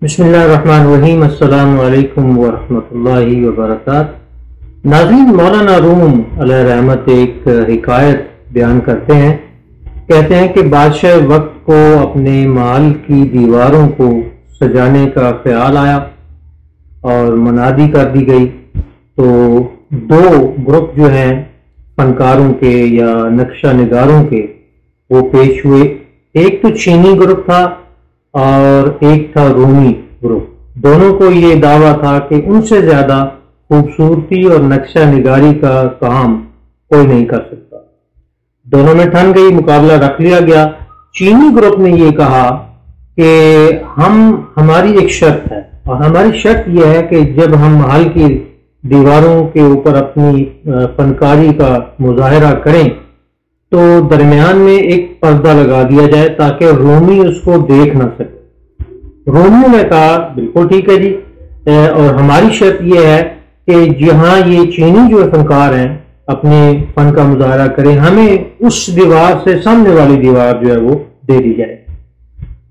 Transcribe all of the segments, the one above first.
بسم اللہ الرحمن الرحیم۔ السلام علیکم ورحمۃ اللہ وبرکاتہ۔ ناظرین، مولانا روم علیہ رحمت ایک حکایت بیان کرتے ہیں۔ کہتے ہیں کہ بادشاہ وقت کو اپنے محل کی دیواروں کو سجانے کا خیال آیا اور منادی کر دی گئی تو دو گروپ جو ہیں فنکاروں کے یا نقشہ نگاروں کے وہ پیش ہوئے۔ ایک تو چینی گروپ تھا اور ایک تھا رومی گروپ۔ دونوں کو یہ دعویٰ تھا کہ ان سے زیادہ خوبصورتی اور نقشہ نگاری کا کام کوئی نہیں کر سکتا۔ دونوں میں ٹھن گئی، مقابلہ رکھ لیا گیا۔ چینی گروپ نے یہ کہا کہ ہماری ایک شرط ہے، اور ہماری شرط یہ ہے کہ جب ہم محل کی دیواروں کے اوپر اپنی فنکاری کا مظاہرہ کریں تو درمیان میں ایک پردہ لگا دیا جائے تاکہ رومی اس کو دیکھ نہ سکے۔ رومیوں نے کہا بالکل ٹھیک ہے جی، اور ہماری شرط یہ ہے کہ جہاں یہ چینی جو فنکار ہیں اپنے فن کا مظاہرہ کریں، ہمیں اس دیوار سے سامنے والی دیوار جو ہے وہ دے دی جائے۔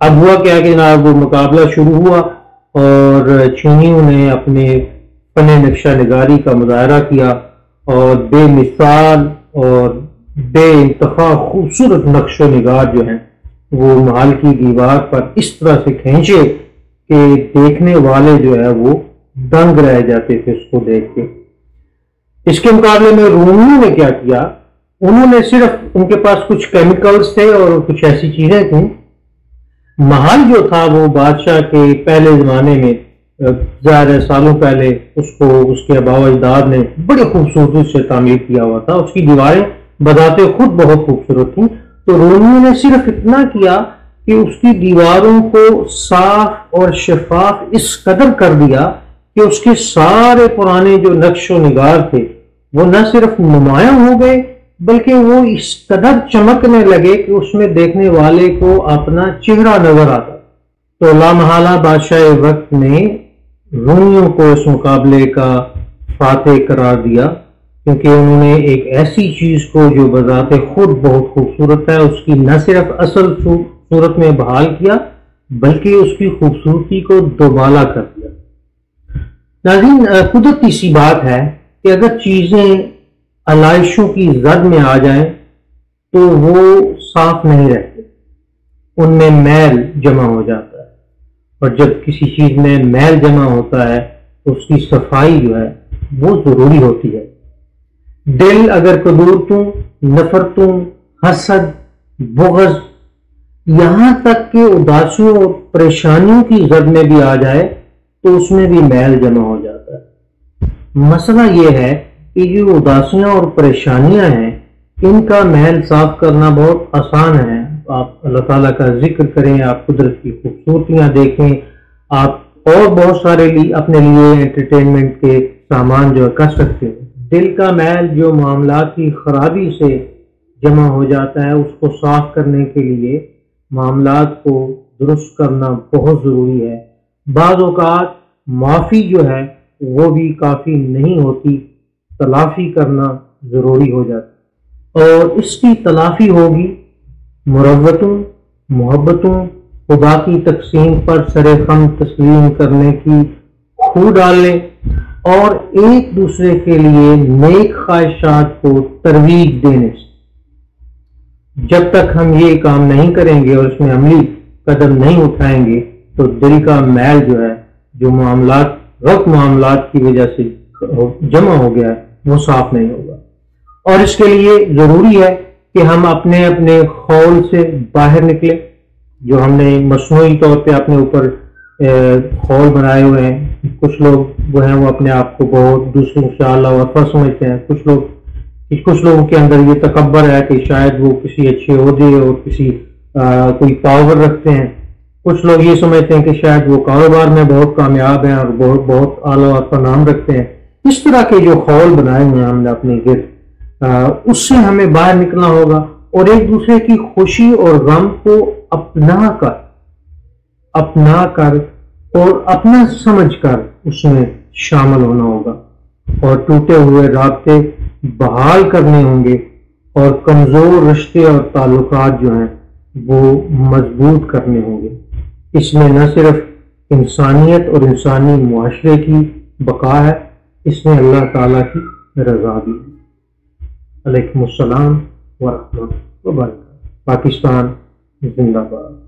اب ہوا کیا کہ جناب وہ مقابلہ شروع ہوا اور چینیوں نے اپنے فن نقشہ نگاری کا مظاہرہ کیا اور بے مثال اور بے انتہا خوبصورت نقش و نگار جو ہیں وہ محل کی دیوار پر اس طرح سے کھینچے کہ دیکھنے والے جو ہے وہ دنگ رہ جاتے تھے اس کو دیکھ کے۔ اس کے مقابلے میں رومیوں نے کیا کیا، انہوں نے صرف ان کے پاس کچھ کیمیکلز تھے اور کچھ ایسی چیزیں تھیں۔ محل جو تھا وہ بادشاہ کے پہلے زمانے میں ظاہر سالوں پہلے اس کے آباء و اجداد نے بڑے خوبصورتی سے تعمیر کیا ہوا تھا۔ اس کی دیواریں بذات خود بہت خوبصورت تھیں، تو رومیوں نے صرف اتنا کیا کہ اس کی دیواروں کو صاف اور شفاف اس قدر کر دیا کہ اس کے سارے پرانے جو نقش و نگار تھے وہ نہ صرف نمایاں ہو گئے بلکہ وہ اس قدر چمکنے لگے کہ اس میں دیکھنے والے کو اپنا چہرہ نظر آتا۔ تو لامحالہ بادشاہ وقت نے رومیوں کو اس مقابلے کا فاتح قرار دیا، کیونکہ انہوں نے ایک ایسی چیز کو جو بذات خود بہت خوبصورت ہے اس کی نہ صرف اصل صورت میں بحال کیا بلکہ اس کی خوبصورتی کو دوبالا کر دیا۔ ناظرین، قدرتی سی بات ہے کہ اگر چیزیں علائشوں کی زد میں آ جائیں تو وہ صاف نہیں رہتے، ان میں میل جمع ہو جاتا ہے، اور جب کسی چیز میں میل جمع ہوتا ہے تو اس کی صفائی جو ہے وہ ضروری ہوتی ہے۔ دل اگر قدورتوں، نفرتوں، حسد، بغض، یہاں تک کہ اداسیوں اور پریشانیوں کی زد میں بھی آ جائے تو اس میں بھی میل جمع ہو جاتا ہے۔ مسئلہ یہ ہے کہ جو اداسیاں اور پریشانیاں ہیں ان کا میل صاف کرنا بہت آسان ہے۔ آپ اللہ تعالیٰ کا ذکر کریں، آپ قدرت کی خوبصورتیاں دیکھیں، آپ اور بہت سارے اپنے لیے انٹرٹینمنٹ کے سامان جو کر سکتے ہیں۔ دل کا میل جو معاملات کی خرابی سے جمع ہو جاتا ہے اس کو صاف کرنے کے لیے معاملات کو درست کرنا بہت ضروری ہے۔ بعض اوقات معافی جو ہے وہ بھی کافی نہیں ہوتی، تلافی کرنا ضروری ہو جاتا، اور اس کی تلافی ہوگی مروتوں، محبتوں، خدا کی تقسیم پر سر خم تسلیم کرنے کی خو ڈالنے اور ایک دوسرے کے لیے نیک خواہشات کو ترویج دینے سے۔ جب تک ہم یہ کام نہیں کریں گے اور اس میں عملی قدم نہیں اٹھائیں گے تو دل کا میل جو ہے، جو غلط معاملات کی وجہ سے جمع ہو گیا ہے، وہ صاف نہیں ہوگا۔ اور اس کے لیے ضروری ہے کہ ہم اپنے خول سے باہر نکلیں۔ جو ہم نے مصنوعی طور پہ اپنے اوپر خول بنائے ہوئے ہیں، کچھ لوگ وہ ہیں وہ اپنے آپ کو بہت دوسروں سے اعلیٰ ورفا سمجھتے ہیں، کچھ لوگوں کے اندر یہ تکبر ہے کہ شاید وہ کسی اچھے عہدے اور کوئی پاور رکھتے ہیں، کچھ لوگ یہ سمجھتے ہیں کہ شاید وہ کاروبار میں بہت کامیاب ہیں اور بہت اعلیٰ ورفا نام رکھتے ہیں۔ اس طرح کے جو خول بنائے ہوئے ہیں ہم نے اپنے گرد، اس سے ہمیں باہر نکلنا ہوگا اور ایک دوسرے کی خوشی اور غم کو اپنا کر اور اپنا سمجھ کر اس میں شامل ہونا ہوگا، اور ٹوٹے ہوئے رابطے بحال کرنے ہوں گے اور کمزور رشتے اور تعلقات جو ہیں وہ مضبوط کرنے ہوں گے۔ اس میں نہ صرف انسانیت اور انسانی معاشرے کی بقا ہے، اس میں اللہ تعالیٰ کی رضا بھی ہے۔ علیکم السلام ورحمۃ وبرکاتہ۔ پاکستان زندہ باد۔